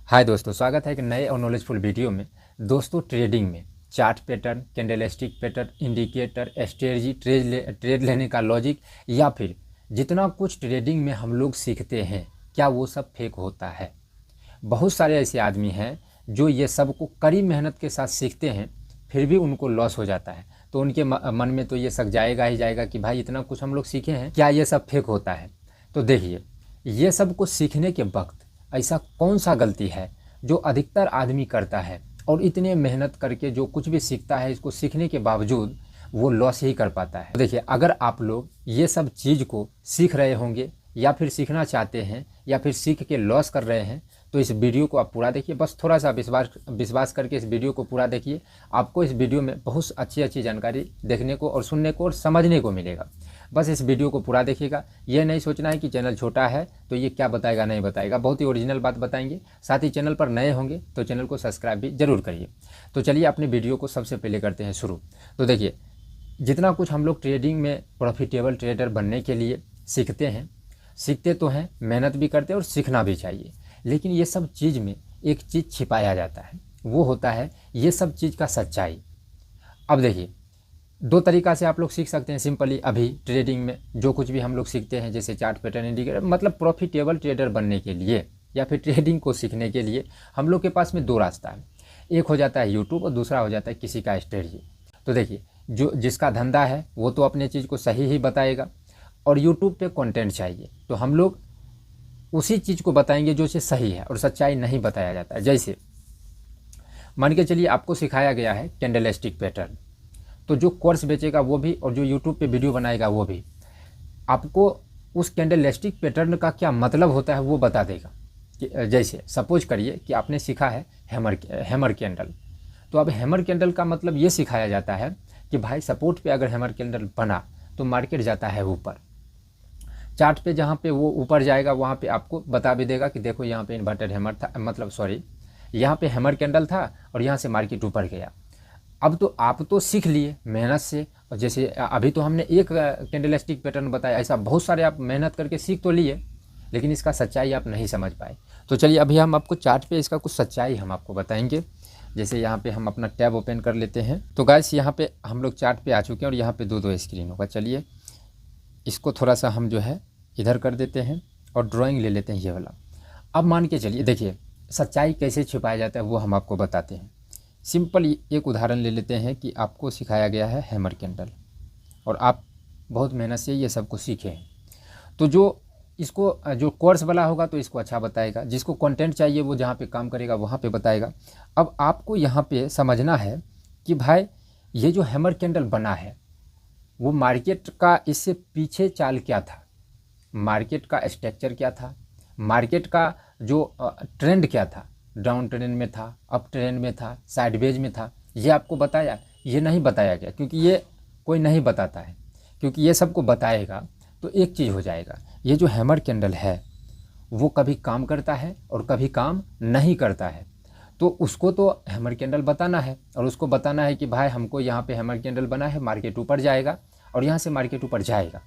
हाय दोस्तों, स्वागत है एक नए और नॉलेजफुल वीडियो में। दोस्तों, ट्रेडिंग में chart pattern, candlestick pattern, indicator, strategy, trade लेने का लॉजिक या फिर जितना कुछ ट्रेडिंग में हम लोग सीखते हैं, क्या वो सब फेक होता है? बहुत सारे ऐसे आदमी हैं जो ये सब को कड़ी मेहनत के साथ सीखते हैं, फिर भी उनको लॉस हो जाता है। तो उनके मन में तो ये शक जाएगा ही जाएगा कि भाई इतना कुछ हम लोग सीखे हैं, क्या ये सब फेक होता है? तो देखिए, ये सब को सीखने के वक्त ऐसा कौन सा गलती है जो अधिकतर आदमी करता है और इतने मेहनत करके जो कुछ भी सीखता है, इसको सीखने के बावजूद वो लॉस ही कर पाता है। देखिए, अगर आप लोग ये सब चीज़ को सीख रहे होंगे या फिर सीखना चाहते हैं या फिर सीख के लॉस कर रहे हैं, तो इस वीडियो को आप पूरा देखिए। बस थोड़ा सा विश्वास करके इस वीडियो को पूरा देखिए। आपको इस वीडियो में बहुत अच्छी जानकारी देखने को और सुनने को और समझने को मिलेगा। बस इस वीडियो को पूरा देखिएगा। ये नहीं सोचना है कि चैनल छोटा है तो ये क्या बताएगा, नहीं बताएगा। बहुत ही ओरिजिनल बात बताएंगे। साथ ही चैनल पर नए होंगे तो चैनल को सब्सक्राइब भी जरूर करिए। तो चलिए अपने वीडियो को सबसे पहले करते हैं शुरू। तो देखिए, जितना कुछ हम लोग ट्रेडिंग में प्रॉफिटेबल ट्रेडर बनने के लिए सीखते हैं, सीखते तो हैं, मेहनत भी करते हैं और सीखना भी चाहिए। लेकिन ये सब चीज़ में एक चीज़ छिपाया जाता है, वो होता है ये सब चीज़ का सच्चाई। अब देखिए, दो तरीक़ा से आप लोग सीख सकते हैं सिंपली। अभी ट्रेडिंग में जो कुछ भी हम लोग सीखते हैं, जैसे चार्ट पैटर्न, इंडिकेटर, मतलब प्रॉफिटेबल ट्रेडर बनने के लिए या फिर ट्रेडिंग को सीखने के लिए हम लोग के पास में दो रास्ता है। एक हो जाता है यूट्यूब और दूसरा हो जाता है किसी का स्ट्रेटजी। तो देखिए, जो जिसका धंधा है वो तो अपने चीज़ को सही ही बताएगा और यूट्यूब पे कंटेंट चाहिए तो हम लोग उसी चीज़ को बताएंगे जो चीज़ सही है और सच्चाई नहीं बताया जाता है। जैसे मान के चलिए, आपको सिखाया गया है कैंडलस्टिक पैटर्न, तो जो कोर्स बेचेगा वो भी और जो यूट्यूब पे वीडियो बनाएगा वो भी आपको उस कैंडलस्टिक पैटर्न का क्या मतलब होता है वो बता देगा। कि जैसे सपोज करिए कि आपने सीखा है हैमर कैंडल, तो अब हैमर कैंडल का मतलब ये सिखाया जाता है कि भाई सपोर्ट पे अगर हैमर कैंडल बना तो मार्केट जाता है ऊपर। चार्ट पे जहाँ पे वो ऊपर जाएगा वहाँ पे आपको बता भी देगा कि देखो यहाँ पे इन्वर्टेड हैमर था, मतलब सॉरी, यहाँ पे हैमर कैंडल था और यहाँ से मार्केट ऊपर गया। अब तो आप तो सीख लिए मेहनत से, और जैसे अभी तो हमने एक कैंडलस्टिक पैटर्न बताया, ऐसा बहुत सारे आप मेहनत करके सीख तो लिए, लेकिन इसका सच्चाई आप नहीं समझ पाए। तो चलिए अभी हम आपको चार्ट पे इसका कुछ सच्चाई हम आपको बताएंगे। जैसे यहाँ पे हम अपना टैब ओपन कर लेते हैं। तो गाइस, यहाँ पे हम लोग चार्ट पे आ चुके हैं और यहाँ पे दो स्क्रीन होगा। चलिए इसको थोड़ा सा हम जो है इधर कर देते हैं और ड्राइंग ले लेते हैं ये वाला। अब मान के चलिए, देखिए सच्चाई कैसे छुपाया जाता है वो हम आपको बताते हैं। सिंपल एक उदाहरण ले लेते हैं कि आपको सिखाया गया है हैमर कैंडल और आप बहुत मेहनत से ये सब कुछ सीखे हैं। तो जो कोर्स वाला होगा तो इसको अच्छा बताएगा, जिसको कंटेंट चाहिए वो जहाँ पे काम करेगा वहाँ पे बताएगा। अब आपको यहाँ पे समझना है कि भाई ये जो हैमर कैंडल बना है वो मार्केट का इससे पीछे चाल क्या था, मार्केट का स्ट्रक्चर क्या था, मार्केट का जो ट्रेंड क्या था, डाउन ट्रेंड में था, अप ट्रेंड में था, साइडवेज में था, ये आपको बताया? ये नहीं बताया गया, क्योंकि ये कोई नहीं बताता है। क्योंकि ये सबको बताएगा तो एक चीज़ हो जाएगा, ये जो हैमर कैंडल है वो कभी काम करता है और कभी काम नहीं करता है। तो उसको तो हैमर कैंडल बताना है और उसको बताना है कि भाई हमको यहाँ पे हैमर कैंडल बना है, मार्केट ऊपर जाएगा और यहाँ से मार्केट ऊपर जाएगा।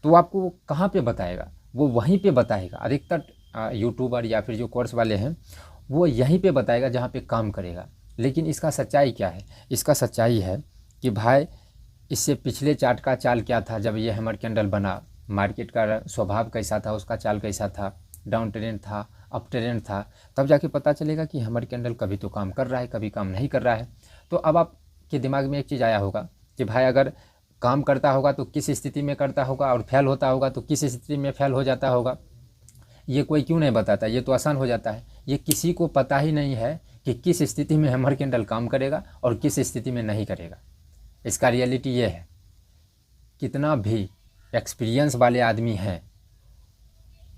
तो आपको वो कहाँ पे बताएगा? वो वहीं पे बताएगा। अधिकतर यूट्यूबर या फिर जो कोर्स वाले हैं वो यहीं पे बताएगा जहाँ पे काम करेगा। लेकिन इसका सच्चाई क्या है? इसका सच्चाई है कि भाई इससे पिछले चार्ट का चाल क्या था, जब ये हैमर कैंडल बना, मार्केट का स्वभाव कैसा था, उसका चाल कैसा था, डाउन ट्रेंड था, अप ट्रेंड था, तब जाके पता चलेगा कि हैमर कैंडल कभी तो काम कर रहा है, कभी काम नहीं कर रहा है। तो अब आपके दिमाग में एक चीज़ आया होगा कि भाई अगर काम करता होगा तो किस स्थिति में करता होगा और फेल होता होगा तो किस स्थिति में फेल हो जाता होगा। ये कोई क्यों नहीं बताता? ये तो आसान हो जाता है। ये किसी को पता ही नहीं है कि किस स्थिति में हैमर कैंडल काम करेगा और किस स्थिति में नहीं करेगा। इसका रियलिटी ये है, कितना भी एक्सपीरियंस वाले आदमी हैं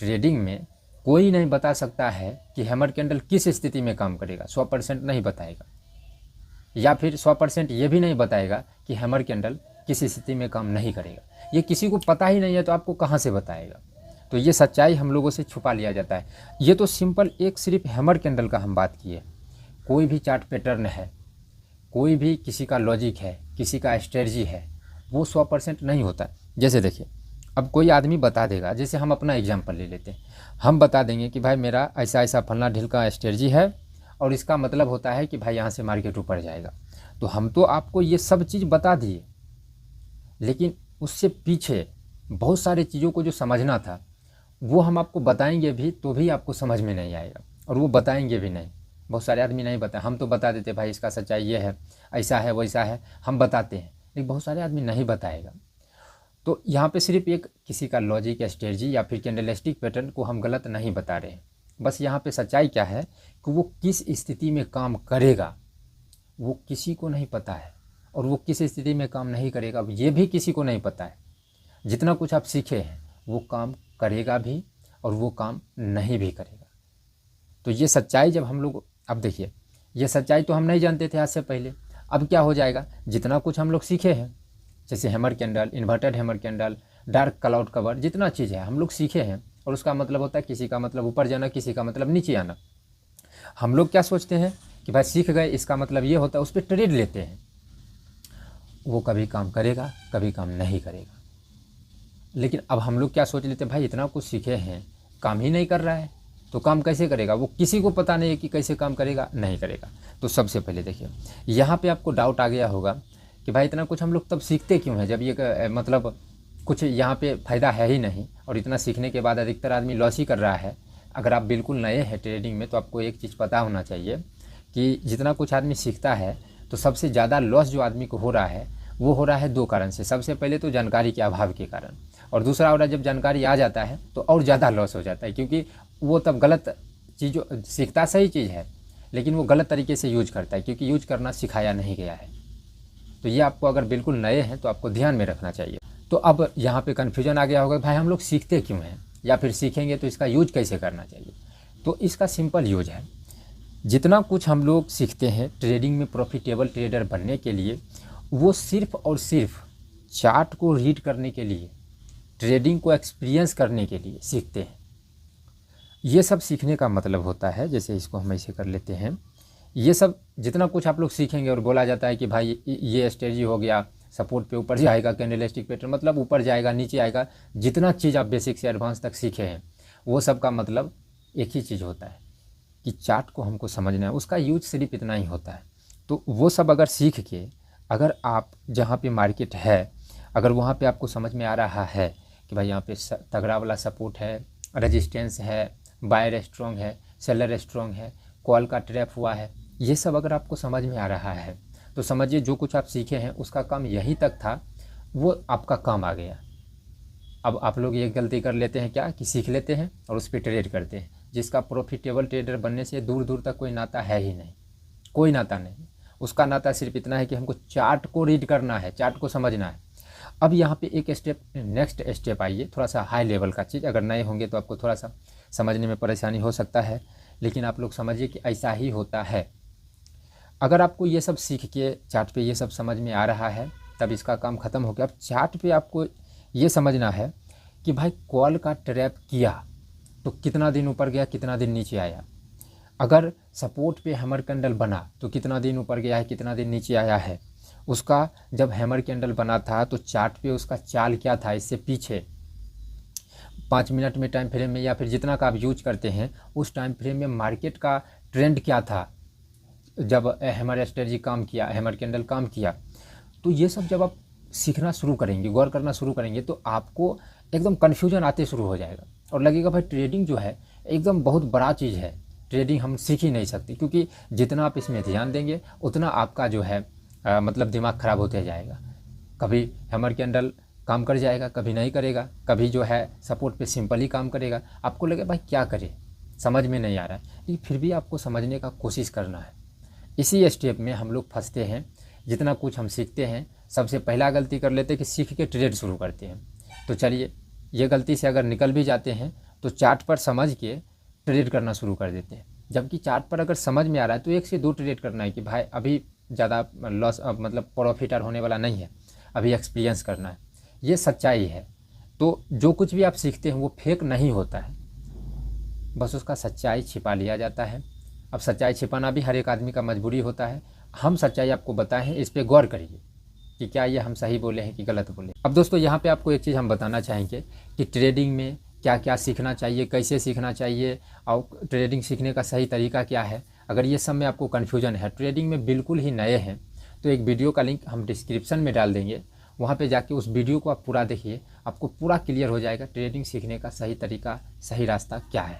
ट्रेडिंग में, कोई नहीं बता सकता है कि हैमर कैंडल किस स्थिति में काम करेगा। 100% नहीं बताएगा, या फिर 100% ये भी नहीं बताएगा कि हैमर कैंडल किस स्थिति में काम नहीं करेगा। ये किसी को पता ही नहीं है तो आपको कहाँ से बताएगा? तो ये सच्चाई हम लोगों से छुपा लिया जाता है। ये तो सिंपल एक सिर्फ हैमर कैंडल का हम बात किए। कोई भी चार्ट पैटर्न है, कोई भी किसी का लॉजिक है, किसी का स्ट्रेटजी है, वो 100% नहीं होता। जैसे देखिए, अब कोई आदमी बता देगा, जैसे हम अपना एग्जांपल ले लेते हैं, हम बता देंगे कि भाई मेरा ऐसा ऐसा फलना ढिल का स्ट्रेटजी है और इसका मतलब होता है कि भाई यहाँ से मार्केट ऊपर जाएगा। तो हम तो आपको ये सब चीज़ बता दिए, लेकिन उससे पीछे बहुत सारी चीज़ों को जो समझना था वो हम आपको बताएंगे भी तो भी आपको समझ में नहीं आएगा, और वो बताएंगे भी नहीं। बहुत सारे आदमी नहीं बताए, हम तो बता देते भाई इसका सच्चाई ये है, ऐसा है वैसा है, हम बताते हैं, लेकिन बहुत सारे आदमी नहीं बताएगा। तो यहाँ पे सिर्फ एक किसी का लॉजिक या स्ट्रेटजी या फिर कैंडलस्टिक पैटर्न को हम गलत नहीं बता रहे हैं। बस यहाँ पे सच्चाई क्या है कि वो किस स्थिति में काम करेगा वो किसी को नहीं पता है, और वो किस स्थिति में काम नहीं करेगा ये भी किसी को नहीं पता है। जितना कुछ आप सीखे हैं वो काम करेगा भी और वो काम नहीं भी करेगा। तो ये सच्चाई जब हम लोग, अब देखिए ये सच्चाई तो हम नहीं जानते थे आज से पहले, अब क्या हो जाएगा, जितना कुछ हम लोग सीखे हैं, जैसे hammer candle, inverted hammer candle, dark cloud cover, जितना चीज़ है हम लोग सीखे हैं, और उसका मतलब होता है किसी का मतलब ऊपर जाना, किसी का मतलब नीचे आना। हम लोग क्या सोचते हैं कि भाई सीख गए इसका मतलब ये होता है, उस पर ट्रेड लेते हैं, वो कभी काम करेगा कभी काम नहीं करेगा। लेकिन अब हम लोग क्या सोच लेते हैं, भाई इतना कुछ सीखे हैं काम ही नहीं कर रहा है तो काम कैसे करेगा, वो किसी को पता नहीं है कि कैसे काम करेगा, नहीं करेगा। तो सबसे पहले देखिए यहाँ पे आपको डाउट आ गया होगा कि भाई इतना कुछ हम लोग तब सीखते क्यों हैं जब ये मतलब कुछ यहाँ पे फ़ायदा है ही नहीं, और इतना सीखने के बाद अधिकतर आदमी लॉस ही कर रहा है। अगर आप बिल्कुल नए हैं ट्रेडिंग में तो आपको एक चीज़ पता होना चाहिए कि जितना कुछ आदमी सीखता है तो सबसे ज़्यादा लॉस जो आदमी को हो रहा है वो हो रहा है दो कारण से। सबसे पहले तो जानकारी के अभाव के कारण, और दूसरा हो रहा है जब जानकारी आ जाता है तो और ज़्यादा लॉस हो जाता है, क्योंकि वो तब गलत चीज़ों सीखता सही चीज़ है लेकिन वो गलत तरीके से यूज करता है, क्योंकि यूज करना सिखाया नहीं गया है। तो ये आपको अगर बिल्कुल नए हैं तो आपको ध्यान में रखना चाहिए। तो अब यहाँ पे कन्फ्यूजन आ गया होगा भाई हम लोग सीखते क्यों हैं, या फिर सीखेंगे तो इसका यूज कैसे करना चाहिए। तो इसका सिंपल यूज है, जितना कुछ हम लोग सीखते हैं ट्रेडिंग में प्रॉफिटेबल ट्रेडर बनने के लिए, वो सिर्फ और सिर्फ चार्ट को रीड करने के लिए, ट्रेडिंग को एक्सपीरियंस करने के लिए सीखते हैं। ये सब सीखने का मतलब होता है, जैसे इसको हम ऐसे कर लेते हैं, ये सब जितना कुछ आप लोग सीखेंगे और बोला जाता है कि भाई ये स्ट्रेटजी हो गया, सपोर्ट पे ऊपर जाएगा, कैंडलस्टिक पैटर्न मतलब ऊपर जाएगा नीचे आएगा, जितना चीज़ आप बेसिक से एडवांस तक सीखे हैं वो सब का मतलब एक ही चीज़ होता है कि चार्ट को हमको समझना है, उसका यूज सिर्फ इतना ही होता है। तो वो सब अगर सीख के अगर आप जहाँ पे मार्केट है अगर वहाँ पे आपको समझ में आ रहा है कि भाई यहाँ पे तगड़ा वाला सपोर्ट है, रेजिस्टेंस है, बायर स्ट्रॉन्ग है, सेलर स्ट्रॉन्ग है, कॉल का ट्रैप हुआ है, ये सब अगर आपको समझ में आ रहा है तो समझिए जो कुछ आप सीखे हैं उसका काम यहीं तक था, वो आपका काम आ गया। अब आप लोग ये गलती कर लेते हैं क्या कि सीख लेते हैं और उस पर ट्रेड करते हैं, जिसका प्रॉफिटेबल ट्रेडर बनने से दूर दूर तक कोई नाता है ही नहीं, कोई नाता नहीं। उसका नाता सिर्फ इतना है कि हमको चार्ट को रीड करना है, चार्ट को समझना है। अब यहाँ पे एक स्टेप, नेक्स्ट स्टेप आइए, थोड़ा सा हाई लेवल का चीज़, अगर नए होंगे तो आपको थोड़ा सा समझने में परेशानी हो सकता है, लेकिन आप लोग समझिए कि ऐसा ही होता है। अगर आपको ये सब सीख के चार्ट पे ये सब समझ में आ रहा है तब इसका काम ख़त्म हो गया। अब चार्ट पे आपको ये समझना है कि भाई कॉल का ट्रैप किया तो कितना दिन ऊपर गया, कितना दिन नीचे आया। अगर सपोर्ट पे हैमर कैंडल बना तो कितना दिन ऊपर गया है, कितना दिन नीचे आया है। उसका जब हैमर कैंडल बना था तो चार्ट पे उसका चाल क्या था, इससे पीछे 5 मिनट में टाइम फ्रेम में या फिर जितना का आप यूज करते हैं उस टाइम फ्रेम में मार्केट का ट्रेंड क्या था जब हैमर स्ट्रेटजी काम किया, हैमर कैंडल काम किया। तो ये सब जब आप सीखना शुरू करेंगे, गौर करना शुरू करेंगे तो आपको एकदम कन्फ्यूजन आते शुरू हो जाएगा और लगेगा भाई ट्रेडिंग जो है एकदम बहुत बड़ा चीज़ है, ट्रेडिंग हम सीख ही नहीं सकते, क्योंकि जितना आप इसमें ध्यान देंगे उतना आपका जो है मतलब दिमाग ख़राब होते जाएगा। कभी हैमर कैंडल काम कर जाएगा, कभी नहीं करेगा, कभी जो है सपोर्ट पे सिंपल ही काम करेगा। आपको लगे भाई क्या करे, समझ में नहीं आ रहा है, लेकिन फिर भी आपको समझने का कोशिश करना है। इसी स्टेप में हम लोग फंसते हैं। जितना कुछ हम सीखते हैं सबसे पहला गलती कर लेते हैं कि सीख के ट्रेड शुरू करते हैं। तो चलिए ये गलती से अगर निकल भी जाते हैं तो चार्ट पर समझ के ट्रेड करना शुरू कर देते हैं, जबकि चार्ट पर अगर समझ में आ रहा है तो 1 से 2 ट्रेड करना है कि भाई अभी ज़्यादा लॉस मतलब प्रॉफिटर होने वाला नहीं है, अभी एक्सपीरियंस करना है। ये सच्चाई है। तो जो कुछ भी आप सीखते हैं वो फेक नहीं होता है, बस उसका सच्चाई छिपा लिया जाता है। अब सच्चाई छिपाना भी हर एक आदमी का मजबूरी होता है। हम सच्चाई आपको बताएं हैं, इस पर गौर करिए। कि क्या ये हम सही बोले हैं कि गलत बोले। अब दोस्तों यहाँ पे आपको एक चीज़ हम बताना चाहेंगे कि ट्रेडिंग में क्या क्या सीखना चाहिए, कैसे सीखना चाहिए और ट्रेडिंग सीखने का सही तरीका क्या है। अगर ये सब में आपको कन्फ्यूजन है, ट्रेडिंग में बिल्कुल ही नए हैं, तो एक वीडियो का लिंक हम डिस्क्रिप्शन में डाल देंगे, वहाँ पे जाके उस वीडियो को आप पूरा देखिए, आपको पूरा क्लियर हो जाएगा ट्रेडिंग सीखने का सही तरीका, सही रास्ता क्या है।